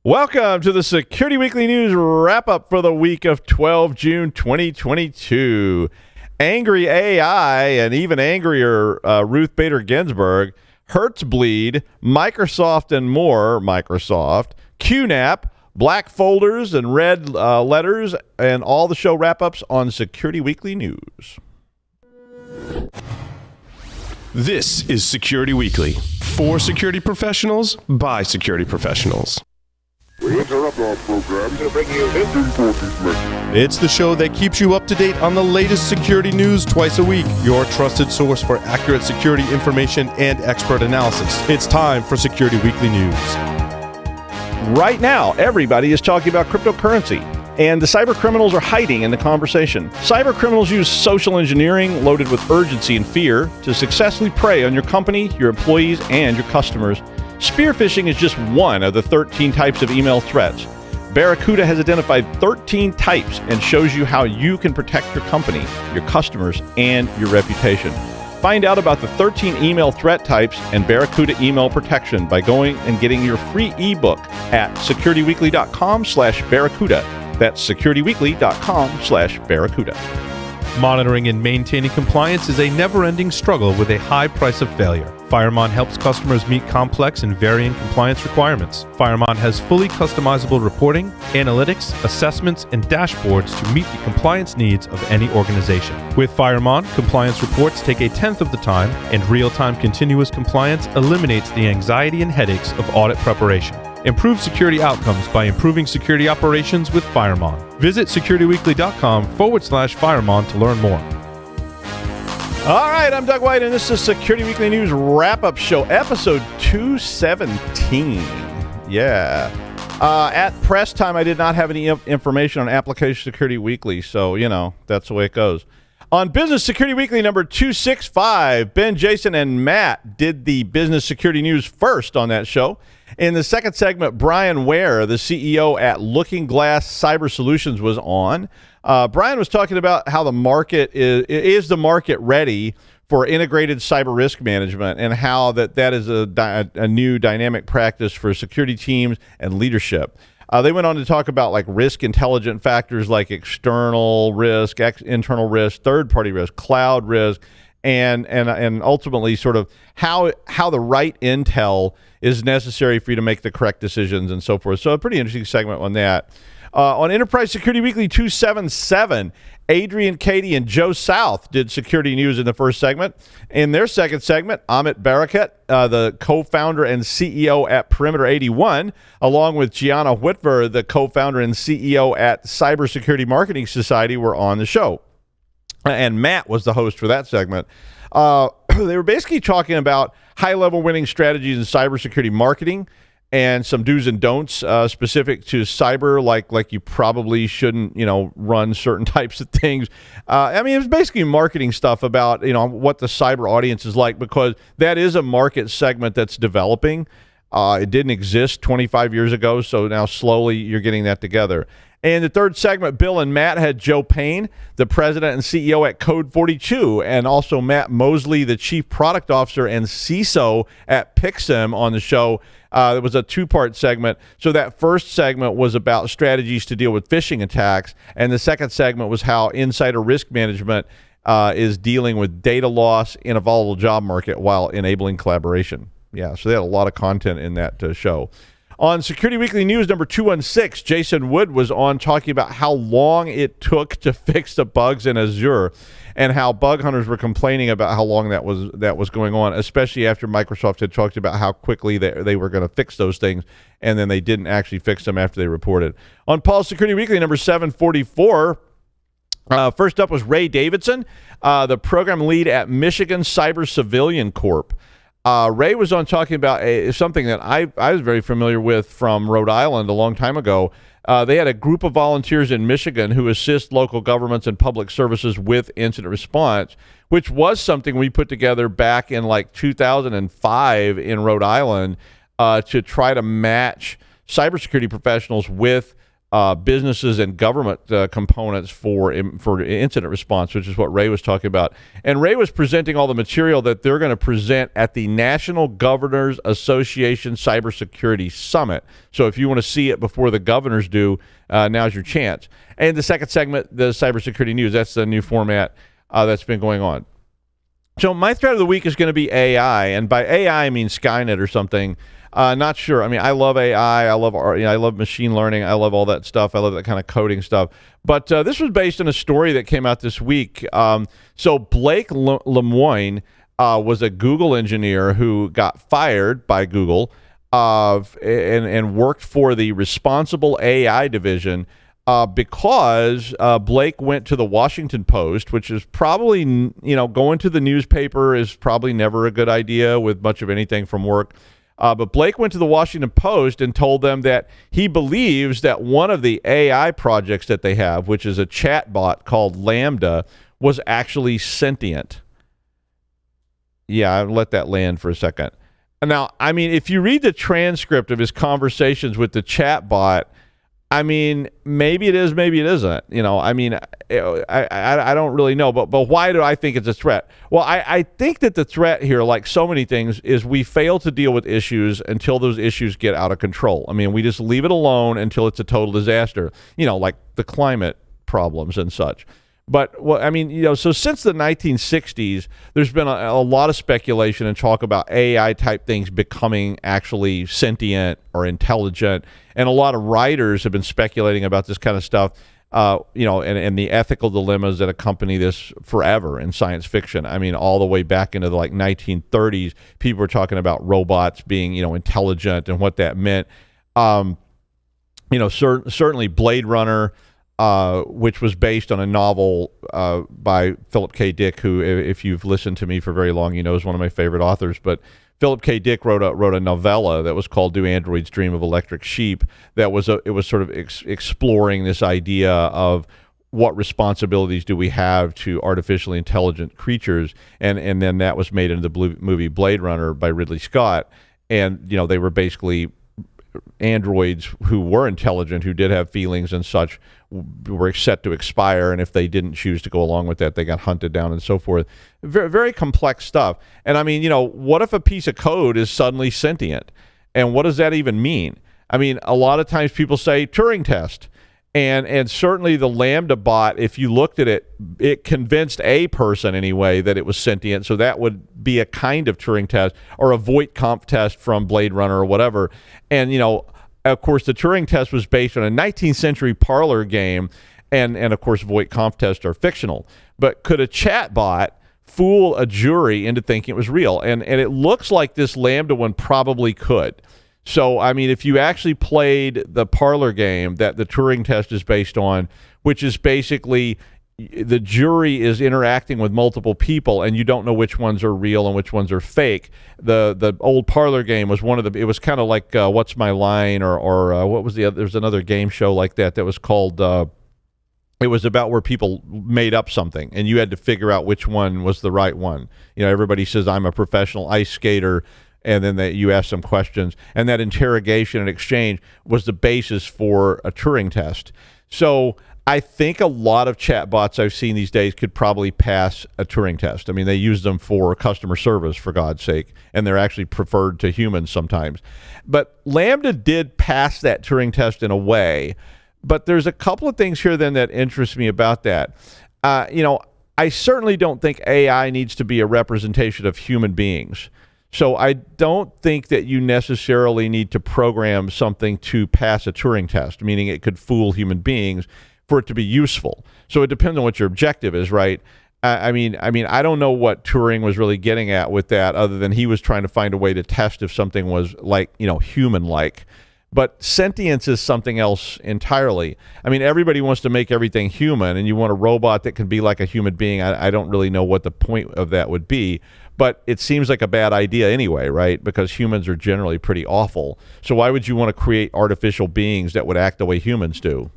Welcome to the Security Weekly News wrap-up for the week of 12 June 2022. Angry AI and even angrier Ruth Bader Ginsburg, Hertzbleed, Microsoft and more, QNAP, black folders and red letters, and all the show wrap-ups on Security Weekly News. This is Security Weekly, for security professionals, by security professionals. We interrupt our program to bring you this important message. It's the show that keeps you up to date on the latest security news twice a week. Your trusted source for accurate security information and expert analysis. It's time for Security Weekly News. Right now, everybody is talking about cryptocurrency, and the cyber criminals are hiding in the conversation. Cyber criminals use social engineering loaded with urgency and fear to successfully prey on your company, your employees, and your customers. Spear phishing is just one of the 13 types of email threats. Barracuda has identified 13 types and shows you how you can protect your company, your customers, and your reputation. Find out about the 13 email threat types and Barracuda email protection by going and getting your free ebook at securityweekly.com/Barracuda. That's securityweekly.com/Barracuda. Monitoring and maintaining compliance is a never-ending struggle with a high price of failure. FIREMON helps customers meet complex and varying compliance requirements. FIREMON has fully customizable reporting, analytics, assessments, and dashboards to meet the compliance needs of any organization. With FIREMON, compliance reports take a tenth of the time, and real-time continuous compliance eliminates the anxiety and headaches of audit preparation. Improve security outcomes by improving security operations with FIREMON. Visit securityweekly.com/FIREMON to learn more. All right, I'm Doug White, and this is Security Weekly News wrap-up show, episode 217. Yeah. At press time, I did not have any information on Application Security Weekly, so, that's the way it goes. On Business Security Weekly number 265, Ben, Jason, and Matt did the business security news first on that show. In the second segment, Brian Ware, the CEO at Looking Glass Cyber Solutions, was on. Brian was talking about how the market is the market ready for integrated cyber risk management, and how that is a new dynamic practice for security teams and leadership. They went on to talk about like risk intelligent factors like external risk, internal risk, third-party risk, cloud risk, and ultimately sort of how the right intel is necessary for you to make the correct decisions and so forth. So a pretty interesting segment on that. On Enterprise Security Weekly 277, Adrian, Katie, and Joe South did security news in the first segment. In their second segment, Amit Barakat, the co-founder and CEO at Perimeter 81, along with Gianna Whitver, the co-founder and CEO at Cybersecurity Marketing Society, were on the show. And Matt was the host for that segment. They were basically talking about high-level winning strategies in cybersecurity marketing and some do's and don'ts specific to cyber, like you probably shouldn't, run certain types of things. It was basically marketing stuff about, what the cyber audience is like, because that is a market segment that's developing. It didn't exist 25 years ago, so now slowly you're getting that together. In the third segment, Bill and Matt had Joe Payne, the president and CEO at Code 42, and also Matt Mosley, the chief product officer and CISO at Pixim, on the show. It was a two-part segment. So that first segment was about strategies to deal with phishing attacks, and the second segment was how insider risk management is dealing with data loss in a volatile job market while enabling collaboration. Yeah, so they had a lot of content in that show. On Security Weekly News number 216, Jason Wood was on talking about how long it took to fix the bugs in Azure, and how bug hunters were complaining about how long that was going on, especially after Microsoft had talked about how quickly they were going to fix those things, and then they didn't actually fix them after they reported. On Paul's Security Weekly number 744, first up was Ray Davidson, the program lead at Michigan Cyber Civilian Corp. Ray was on talking about something that I was very familiar with from Rhode Island a long time ago. They had a group of volunteers in Michigan who assist local governments and public services with incident response, which was something we put together back in like 2005 in Rhode Island to try to match cybersecurity professionals with businesses and government components for incident response, which is what Ray was talking about. And Ray was presenting all the material that they're going to present at the National Governors Association Cybersecurity Summit. So if you want to see it before the governors do, now's your chance. And the second segment, the cybersecurity news, that's the new format that's been going on. So my threat of the week is going to be AI, and by AI I mean Skynet or something. Not sure. I mean, I love AI. I love machine learning. I love all that stuff. I love that kind of coding stuff. But this was based on a story that came out this week. So Blake Lemoine was a Google engineer who got fired by Google and worked for the responsible AI division because Blake went to the Washington Post, which is probably, going to the newspaper is probably never a good idea with much of anything from work. But Blake went to the Washington Post and told them that he believes that one of the AI projects that they have, which is a chatbot called Lambda, was actually sentient. Yeah, I'll let that land for a second. Now, I mean, if you read the transcript of his conversations with the chatbot, I mean, maybe it is, maybe it isn't. I mean, I don't really know. But why do I think it's a threat? Well, I think that the threat here, like so many things, is we fail to deal with issues until those issues get out of control. I mean, we just leave it alone until it's a total disaster, like the climate problems and such. But, so since the 1960s, there's been a lot of speculation and talk about AI-type things becoming actually sentient or intelligent. And a lot of writers have been speculating about this kind of stuff, and the ethical dilemmas that accompany this forever in science fiction. I mean, all the way back into the 1930s, people were talking about robots being, intelligent and what that meant. Certainly Blade Runner, which was based on a novel by Philip K. Dick, who, if you've listened to me for very long, is one of my favorite authors. But Philip K. Dick wrote a novella that was called "Do Androids Dream of Electric Sheep?" It was sort of exploring this idea of what responsibilities do we have to artificially intelligent creatures, and then that was made into the movie Blade Runner by Ridley Scott, and they were basically androids who were intelligent, who did have feelings and such, were set to expire, and if they didn't choose to go along with that, they got hunted down and so forth. Very, very complex stuff. And I mean, what if a piece of code is suddenly sentient? And what does that even mean? I mean, a lot of times people say Turing test. And certainly the Lambda bot, if you looked at it, it convinced a person anyway that it was sentient. So that would be a kind of Turing test, or a Voight-Kampff test from Blade Runner or whatever. And, of course, the Turing test was based on a 19th century parlor game. And of course, Voight-Kampff tests are fictional. But could a chat bot fool a jury into thinking it was real? And it looks like this Lambda one probably could. So, I mean, if you actually played the parlor game that the Turing test is based on, which is basically the jury is interacting with multiple people and you don't know which ones are real and which ones are fake. The old parlor game was one of the, it was kind of like What's My Line or what was the other, there's another game show like that was called, it was about where people made up something and you had to figure out which one was the right one. Everybody says, I'm a professional ice skater. And then you ask some questions, and that interrogation and exchange was the basis for a Turing test. So I think a lot of chatbots I've seen these days could probably pass a Turing test. I mean, they use them for customer service, for God's sake, and they're actually preferred to humans sometimes. But Lambda did pass that Turing test in a way, but there's a couple of things here then that interest me about that. I certainly don't think AI needs to be a representation of human beings. So I don't think that you necessarily need to program something to pass a Turing test, meaning it could fool human beings for it to be useful. So it depends on what your objective is, right? I mean, I don't know what Turing was really getting at with that, other than he was trying to find a way to test if something was like, human-like. But sentience is something else entirely. I mean, everybody wants to make everything human, and you want a robot that can be like a human being. I don't really know what the point of that would be. But it seems like a bad idea anyway, right? Because humans are generally pretty awful. So why would you want to create artificial beings that would act the way humans do?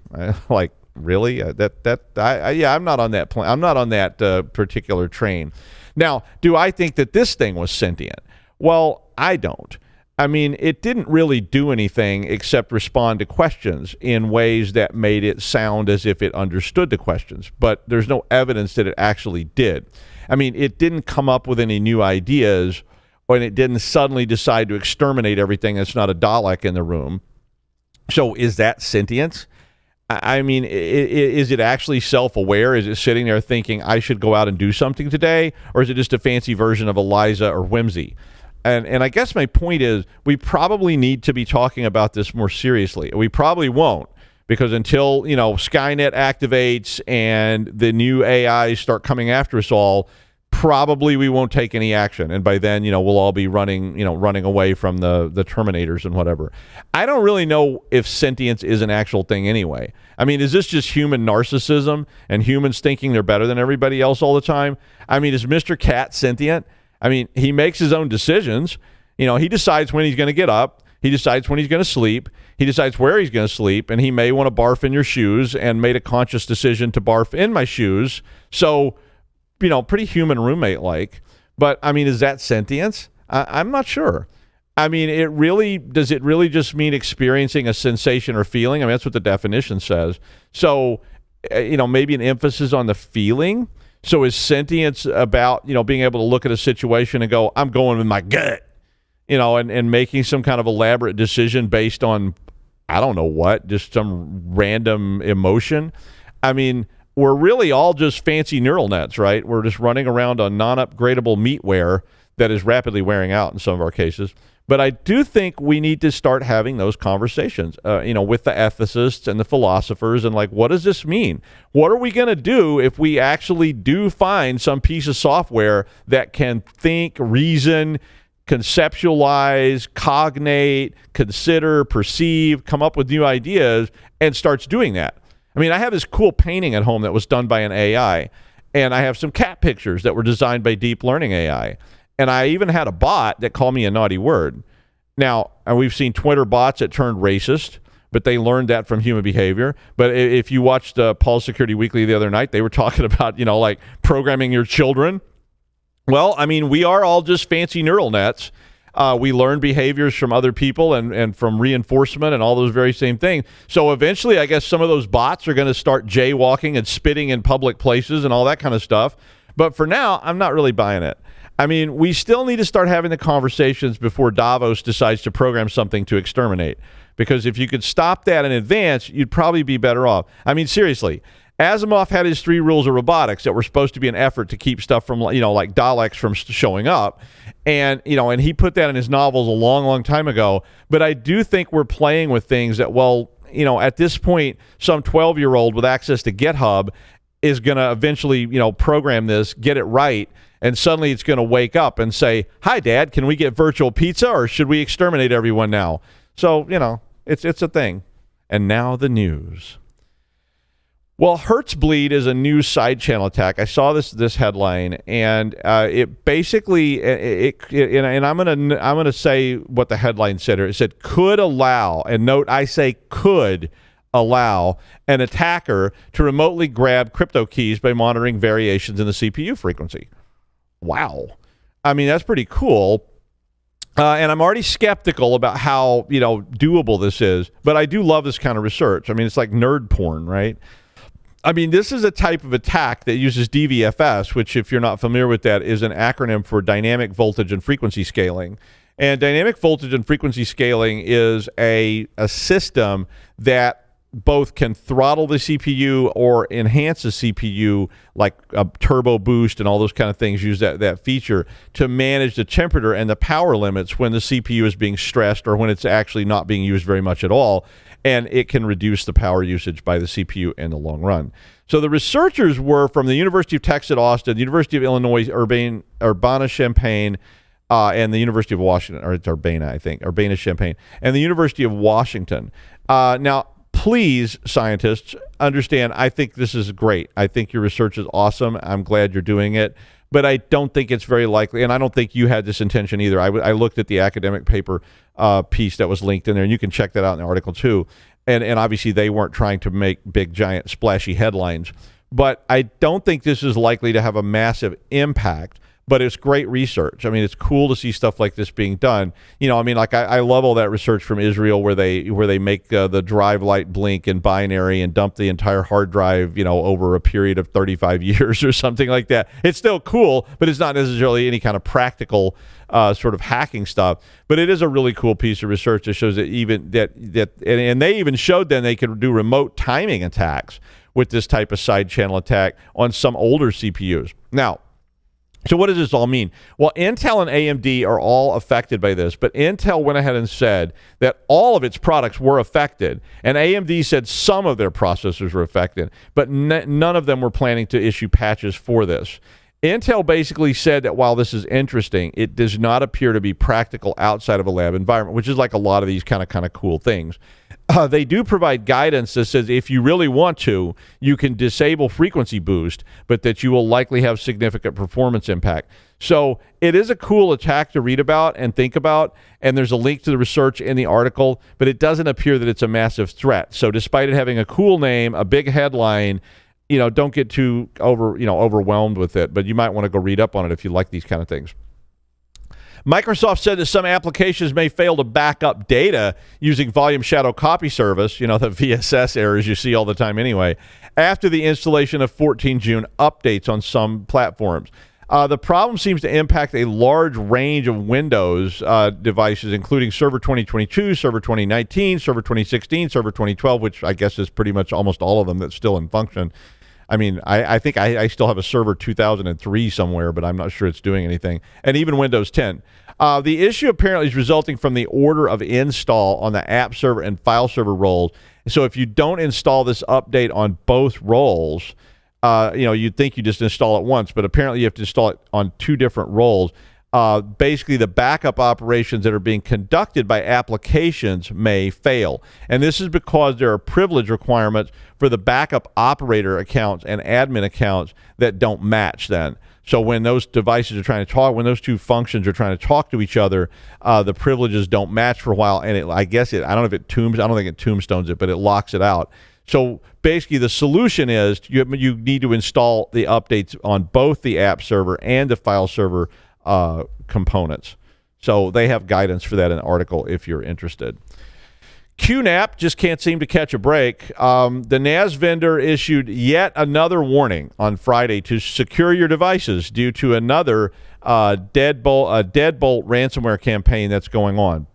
Like, really? I'm not on that I'm not on that particular train. Now, do I think that this thing was sentient? Well, I don't. I mean, it didn't really do anything except respond to questions in ways that made it sound as if it understood the questions. But there's no evidence that it actually did. I mean, it didn't come up with any new ideas, or it didn't suddenly decide to exterminate everything that's not a Dalek in the room. So is that sentience? I mean, is it actually self-aware? Is it sitting there thinking, I should go out and do something today? Or is it just a fancy version of Eliza or Whimsy? And I guess my point is, we probably need to be talking about this more seriously. We probably won't, because until, Skynet activates and the new AIs start coming after us all, probably we won't take any action. And by then, we'll all be running away from the Terminators and whatever. I don't really know if sentience is an actual thing anyway. I mean, is this just human narcissism and humans thinking they're better than everybody else all the time? I mean, is Mr. Cat sentient? I mean, he makes his own decisions. He decides when he's going to get up. He decides when he's going to sleep. He decides where he's going to sleep. And he may want to barf in your shoes, and made a conscious decision to barf in my shoes. So, pretty human roommate-like. But, I mean, is that sentience? I'm not sure. I mean, does it really just mean experiencing a sensation or feeling? I mean, that's what the definition says. So, maybe an emphasis on the feeling. So is sentience about, being able to look at a situation and go, I'm going with my gut, and making some kind of elaborate decision based on, I don't know what, just some random emotion? I mean, we're really all just fancy neural nets, right? We're just running around on non-upgradable meatware that is rapidly wearing out in some of our cases. But I do think we need to start having those conversations, with the ethicists and the philosophers, and what does this mean? What are we going to do if we actually do find some piece of software that can think, reason, conceptualize, cognate, consider, perceive, come up with new ideas, and starts doing that? I mean, I have this cool painting at home that was done by an AI, and I have some cat pictures that were designed by deep learning AI. And I even had a bot that called me a naughty word. Now, we've seen Twitter bots that turned racist, but they learned that from human behavior. But if you watched Paul's Security Weekly the other night, they were talking about, programming your children. Well, I mean, we are all just fancy neural nets. We learn behaviors from other people and from reinforcement and all those very same things. So eventually, I guess some of those bots are going to start jaywalking and spitting in public places and all that kind of stuff. But for now, I'm not really buying it. I mean, we still need to start having the conversations before Davos decides to program something to exterminate. Because if you could stop that in advance, you'd probably be better off. I mean, seriously, Asimov had his 3 rules of robotics that were supposed to be an effort to keep stuff from, like Daleks from showing up. And, and he put that in his novels a long, long time ago. But I do think we're playing with things that, at this point, some 12-year-old with access to GitHub is going to eventually, program this, get it right. And suddenly it's going to wake up and say, hi, Dad, can we get virtual pizza, or should we exterminate everyone now? So, it's a thing. And now the news. Well, Hertzbleed is a new side channel attack. I saw this headline, and it basically, and I'm gonna say what the headline said. It said could allow, and note I say could allow an attacker to remotely grab crypto keys by monitoring variations in the CPU frequency. Wow. I mean, that's pretty cool. And I'm already skeptical about how, doable this is. But I do love this kind of research. I mean, it's like nerd porn, right? I mean, this is a type of attack that uses DVFS, which, if you're not familiar with that, is an acronym for dynamic voltage and frequency scaling. And dynamic voltage and frequency scaling is a system that both can throttle the CPU or enhance the CPU, like a turbo boost and all those kind of things, use that feature to manage the temperature and the power limits when the CPU is being stressed or when it's actually not being used very much at all. And it can reduce the power usage by the CPU in the long run. So the researchers were from the University of Texas at Austin, the University of Illinois, Urbana-Champaign, and the University of Washington, or it's Urbana, I think, Urbana-Champaign, and the University of Washington. Now, please, scientists, understand, I think this is great. I think your research is awesome. I'm glad you're doing it. But I don't think it's very likely, and I don't think you had this intention either. I looked at the academic paper piece that was linked in there, and you can check that out in the article too. And obviously they weren't trying to make big, giant, splashy headlines. But I don't think this is likely to have a massive impact. but it's great research. I mean, it's cool to see stuff like this being done. You know, I mean, like I love all that research from Israel where they make the drive light blink in binary and dump the entire hard drive, you know, over a period of 35 years or something like that. It's still cool, but it's not necessarily any kind of practical sort of hacking stuff. But it is a really cool piece of research that shows that even and they even showed then they could do remote timing attacks with this type of side channel attack on some older CPUs. Now, so what does this all mean? Well, Intel and AMD are all affected by this, but Intel went ahead and said that all of its products were affected, and AMD said some of their processors were affected, but none of them were planning to issue patches for this. Intel basically said that while this is interesting, it does not appear to be practical outside of a lab environment, which is like a lot of these kind of cool things. They do provide guidance that says if you really want to, you can disable frequency boost, but that you will likely have significant performance impact. So it is a cool attack to read about and think about, and there's a link to the research in the article, but it doesn't appear that it's a massive threat. So despite it having a cool name, a big headline, you know, don't get too overwhelmed with it, but you might want to go read up on it if you like these kind of things. Microsoft said that some applications may fail to back up data using volume shadow copy service, you know, the VSS errors you see all the time anyway, after the installation of 14 June updates on some platforms. The problem seems to impact a large range of Windows devices, including Server 2022, Server 2019, Server 2016, Server 2012, which I guess is pretty much almost all of them that's still in function. I mean, I think I still have a Server 2003 somewhere, but I'm not sure it's doing anything. And even Windows 10. The issue apparently is resulting from the order of install on the app server and file server roles. So if you don't install this update on both roles, you'd think you just install it once, but apparently you have to install it on two different roles. Basically, the backup operations that are being conducted by applications may fail. And this is because there are privilege requirements for the backup operator accounts and admin accounts that don't match then. So when those devices are trying to talk, when those two functions are trying to talk to each other, the privileges don't match for a while. And I don't know if it I don't think it tombstones it, but it locks it out. So basically the solution is you need to install the updates on both the app server and the file server components. So they have guidance for that in the article if you're interested. QNAP just can't seem to catch a break. The NAS vendor issued yet another warning on Friday to secure your devices due to another deadbolt ransomware campaign that's going on.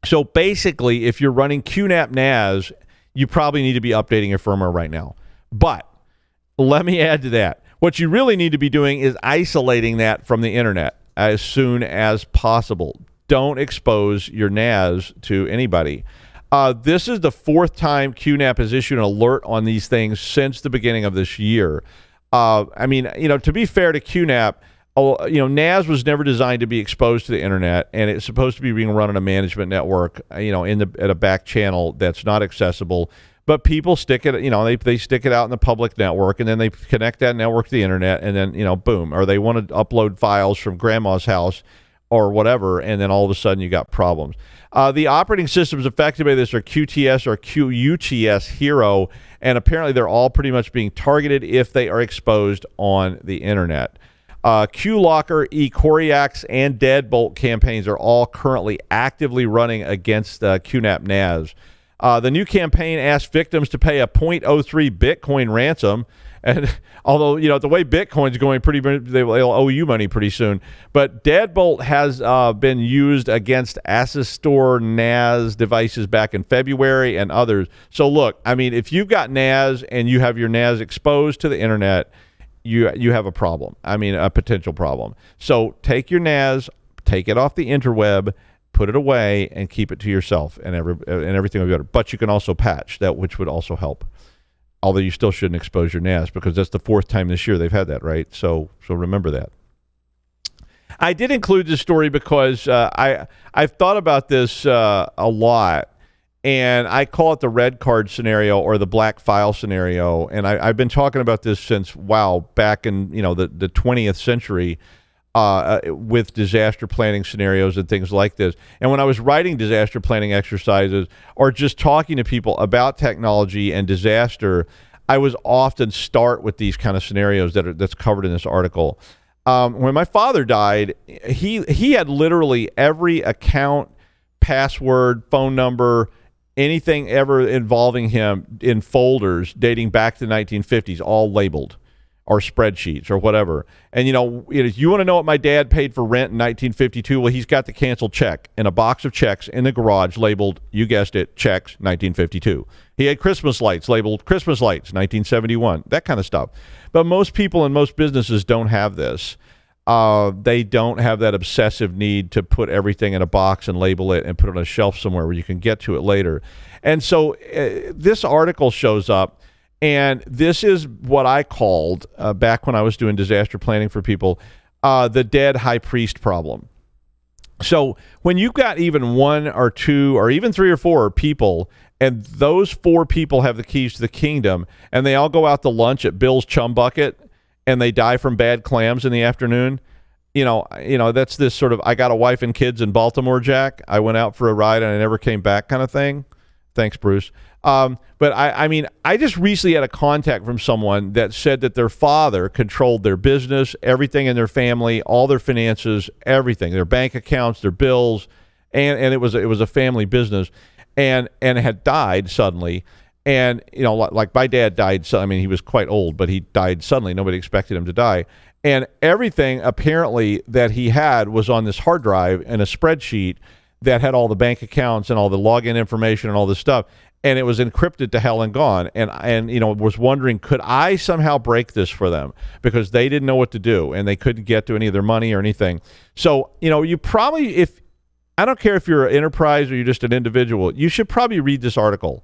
So basically, if you're running QNAP NAS, you probably need to be updating your firmware right now. But let me add to that. What you really need to be doing is isolating that from the internet as soon as possible. Don't expose your NAS to anybody. This is the fourth time QNAP has issued an alert on these things since the beginning of this year. To be fair to QNAP, NAS was never designed to be exposed to the internet, and it's supposed to be being run on a management network, at a back channel that's not accessible. But people stick it, they stick it out in the public network, and then they connect that network to the internet, and then, boom. Or they want to upload files from grandma's house or whatever, and then all of a sudden you got problems. The operating systems affected by this are QTS or QUTS Hero, and apparently they're all pretty much being targeted if they are exposed on the internet. QLocker, eCoriax, and Deadbolt campaigns are all currently actively running against QNAP NAS. The new campaign asks victims to pay a 0.03 Bitcoin ransom. And although, the way Bitcoin's going, they'll owe you money pretty soon. But Deadbolt has been used against Assistor NAS devices back in February and others. So look, if you've got NAS and you have your NAS exposed to the internet, you have a problem. A potential problem. So take your NAS, take it off the interweb, put it away, and keep it to yourself, and everything will be better. But you can also patch that, which would also help. Although you still shouldn't expose your NAS because that's the fourth time this year they've had that, right? So remember that. I did include this story because I've thought about this a lot, and I call it the red card scenario or the black file scenario. And I've been talking about this since back in the 20th century. With disaster planning scenarios and things like this. And when I was writing disaster planning exercises or just talking to people about technology and disaster, I was often start with these kind of scenarios that's covered in this article. When my father died, he had literally every account, password, phone number, anything ever involving him in folders dating back to the 1950s, all labeled, or spreadsheets or whatever. And, you want to know what my dad paid for rent in 1952? Well, he's got the canceled check in a box of checks in the garage labeled, you guessed it, checks, 1952. He had Christmas lights labeled Christmas lights, 1971, that kind of stuff. But most people and most businesses don't have this. They don't have that obsessive need to put everything in a box and label it and put it on a shelf somewhere where you can get to it later. And so this article shows up, and this is what I called, back when I was doing disaster planning for people, the dead high priest problem. So when you've got even one or two or even three or four people, and those four people have the keys to the kingdom, and they all go out to lunch at Bill's Chum Bucket, and they die from bad clams in the afternoon, that's this sort of, I got a wife and kids in Baltimore, Jack. I went out for a ride and I never came back kind of thing. Thanks, Bruce. But I just recently had a contact from someone that said that their father controlled their business, everything in their family, all their finances, everything, their bank accounts, their bills, and it was a family business, and had died suddenly. And, like my dad died, he was quite old, but he died suddenly. Nobody expected him to die. And everything apparently that he had was on this hard drive and a spreadsheet that had all the bank accounts and all the login information and all this stuff. And it was encrypted to hell and gone. And was wondering, could I somehow break this for them? Because they didn't know what to do and they couldn't get to any of their money or anything. So, you probably, I don't care if you're an enterprise or you're just an individual, you should probably read this article.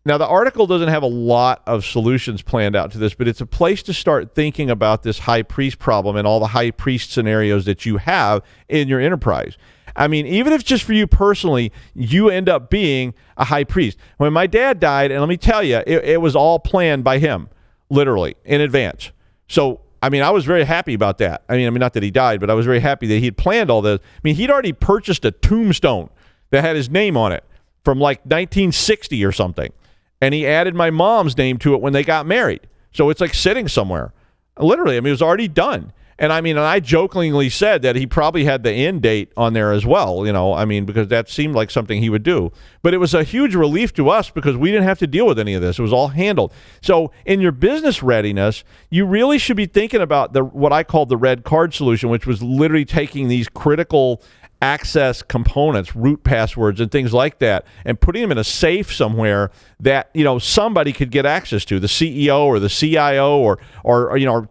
Now, the article doesn't have a lot of solutions planned out to this, but it's a place to start thinking about this high priest problem and all the high priest scenarios that you have in your enterprise. Even if just for you personally, you end up being a high priest. When my dad died, and let me tell you, it was all planned by him, literally, in advance. So, I was very happy about that. Not that he died, but I was very happy that he had planned all this. He'd already purchased a tombstone that had his name on it from like 1960 or something. And he added my mom's name to it when they got married. So it's like sitting somewhere. Literally, it was already done. And I jokingly said that he probably had the end date on there as well, because that seemed like something he would do. But it was a huge relief to us because we didn't have to deal with any of this. It was all handled. So in your business readiness, you really should be thinking about what I called the red card solution, which was literally taking these critical access components, root passwords and things like that, and putting them in a safe somewhere that somebody could get access to, the CEO or the CIO or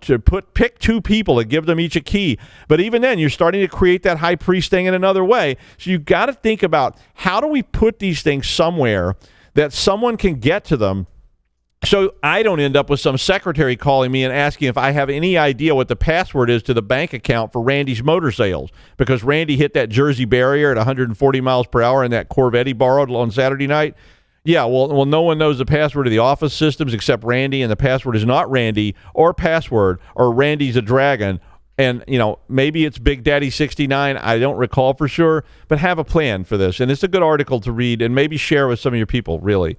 to pick two people and give them each a key. But even then, you're starting to create that high priest thing in another way. So you've got to think about, how do we put these things somewhere that someone can get to them, so I don't end up with some secretary calling me and asking if I have any idea what the password is to the bank account for Randy's motor sales, because Randy hit that Jersey barrier at 140 miles per hour in that Corvette he borrowed on Saturday night. Yeah, well, no one knows the password of the office systems except Randy, and the password is not Randy or password, or Randy's a dragon. And, maybe it's Big Daddy 69. I don't recall for sure, but have a plan for this. And it's a good article to read and maybe share with some of your people, really.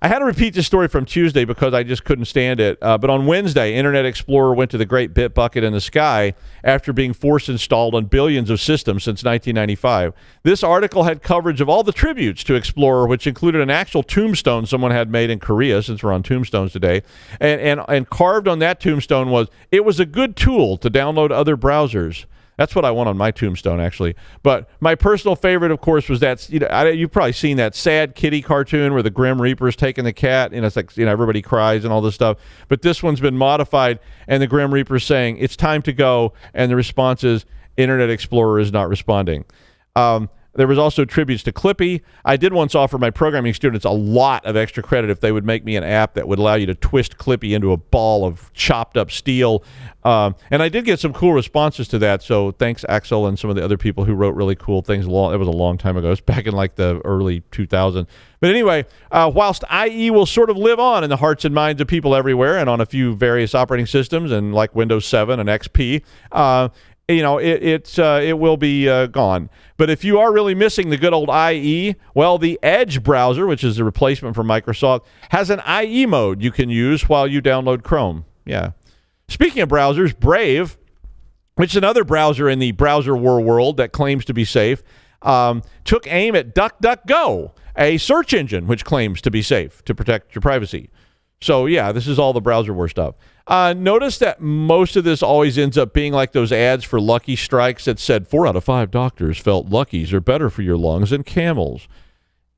I had to repeat this story from Tuesday because I just couldn't stand it. But on Wednesday, Internet Explorer went to the great bit bucket in the sky after being force installed on billions of systems since 1995. This article had coverage of all the tributes to Explorer, which included an actual tombstone someone had made in Korea, since we're on tombstones today. And carved on that tombstone was, it was a good tool to download other browsers. That's what I want on my tombstone, actually. But my personal favorite, of course, was that, you've probably seen that sad kitty cartoon where the Grim Reaper's taking the cat, and it's like, everybody cries and all this stuff. But this one's been modified, and the Grim Reaper's saying, it's time to go, and the response is, Internet Explorer is not responding. There was also tributes to Clippy. I did once offer my programming students a lot of extra credit if they would make me an app that would allow you to twist Clippy into a ball of chopped up steel. And I did get some cool responses to that. So thanks, Axel, and some of the other people who wrote really cool things. It was a long time ago. It was back in like the early 2000s. But anyway, whilst IE will sort of live on in the hearts and minds of people everywhere and on a few various operating systems and like Windows 7 and XP, it will be gone. But if you are really missing the good old IE, well, the Edge browser, which is the replacement for Microsoft, has an IE mode you can use while you download Chrome. Yeah. Speaking of browsers, Brave which is another browser in the browser war world that claims to be safe, took aim at DuckDuckGo, a search engine which claims to be safe to protect your privacy. So, yeah, this is all the browser war stuff. Notice that most of this always ends up being like those ads for Lucky Strikes that said 4 out of 5 doctors felt Luckies are better for your lungs than Camels.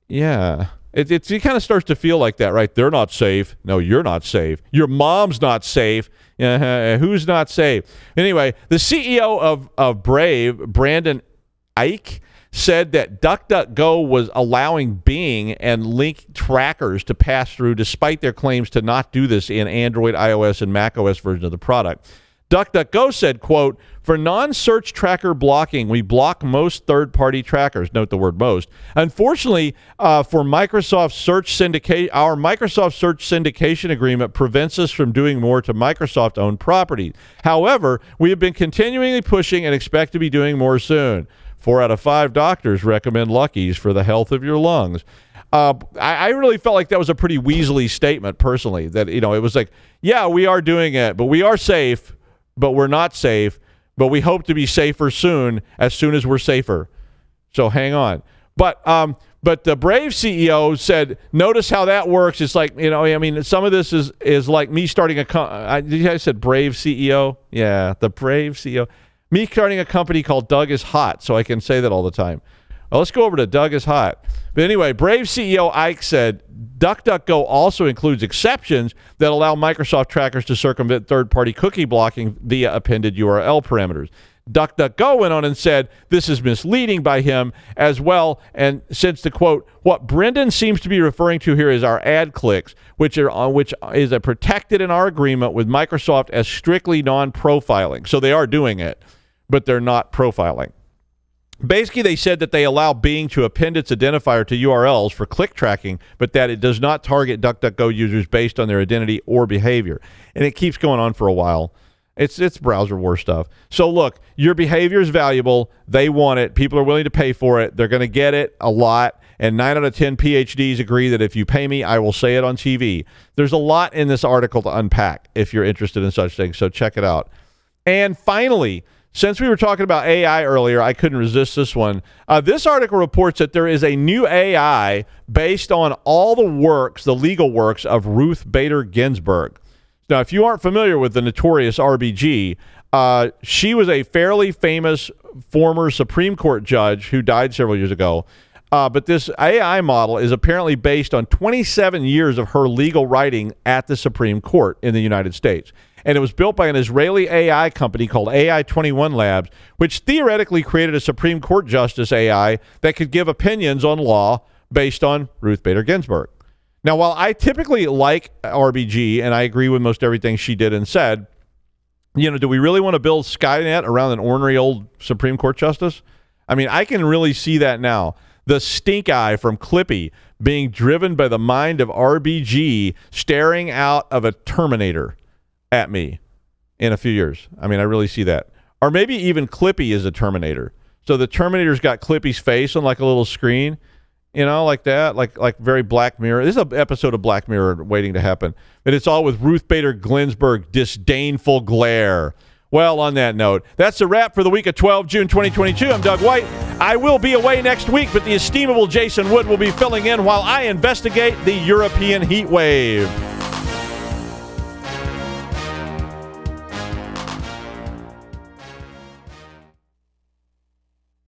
Yeah. It kind of starts to feel like that, right? They're not safe. No, you're not safe. Your mom's not safe. Who's not safe? Anyway, the CEO of Brave, Brandon Ike, said that DuckDuckGo was allowing Bing and link trackers to pass through despite their claims to not do this in Android, iOS, and macOS version of the product. DuckDuckGo said, quote, for non-search tracker blocking, we block most third-party trackers. Note the word most. Unfortunately, for Microsoft Search Syndicate, our Microsoft Search Syndication Agreement prevents us from doing more to Microsoft-owned properties. However, we have been continually pushing and expect to be doing more soon. 4 out of 5 doctors recommend Luckies for the health of your lungs. I really felt like that was a pretty weaselly statement, personally, that, it was like, yeah, we are doing it, but we are safe, but we're not safe, but we hope to be safer soon as we're safer. So hang on. But the Brave CEO said, notice how that works. It's like, some of this is like me starting I said Brave CEO? Yeah, the Brave CEO. Me starting a company called Doug is Hot, so I can say that all the time. Well, let's go over to Doug is Hot. But anyway, Brave CEO Ike said DuckDuckGo also includes exceptions that allow Microsoft trackers to circumvent third-party cookie blocking via appended URL parameters. DuckDuckGo went on and said this is misleading by him as well, and since the quote, what Brendan seems to be referring to here is our ad clicks, which is protected in our agreement with Microsoft as strictly non-profiling. So they are doing it, but they're not profiling. Basically, they said that they allow Bing to append its identifier to URLs for click tracking, but that it does not target DuckDuckGo users based on their identity or behavior. And it keeps going on for a while. It's browser war stuff. So look, your behavior is valuable. They want it. People are willing to pay for it. They're going to get it a lot. And 9 out of 10 PhDs agree that if you pay me, I will say it on TV. There's a lot in this article to unpack if you're interested in such things. So check it out. And finally, since we were talking about AI earlier, I couldn't resist this one. This article reports that there is a new AI based on all the legal works of Ruth Bader Ginsburg. Now, if you aren't familiar with the Notorious RBG, she was a fairly famous former Supreme Court judge who died several years ago. But this AI model is apparently based on 27 years of her legal writing at the Supreme Court in the United States. And it was built by an Israeli AI company called AI21 Labs, which theoretically created a Supreme Court justice AI that could give opinions on law based on Ruth Bader Ginsburg. Now, while I typically like RBG and I agree with most everything she did and said, do we really want to build Skynet around an ornery old Supreme Court justice? I mean, I can really see that now. The stink eye from Clippy being driven by the mind of RBG staring out of a Terminator at me in a few years. I mean, I really see that. Or maybe even Clippy is a Terminator. So the Terminator's got Clippy's face on like a little screen, like that, like very Black Mirror. This is an episode of Black Mirror waiting to happen. But it's all with Ruth Bader Ginsburg, disdainful glare. Well, on that note, that's a wrap for the week of 12 June 2022. I'm Doug White. I will be away next week, but the estimable Jason Wood will be filling in while I investigate the European heat wave.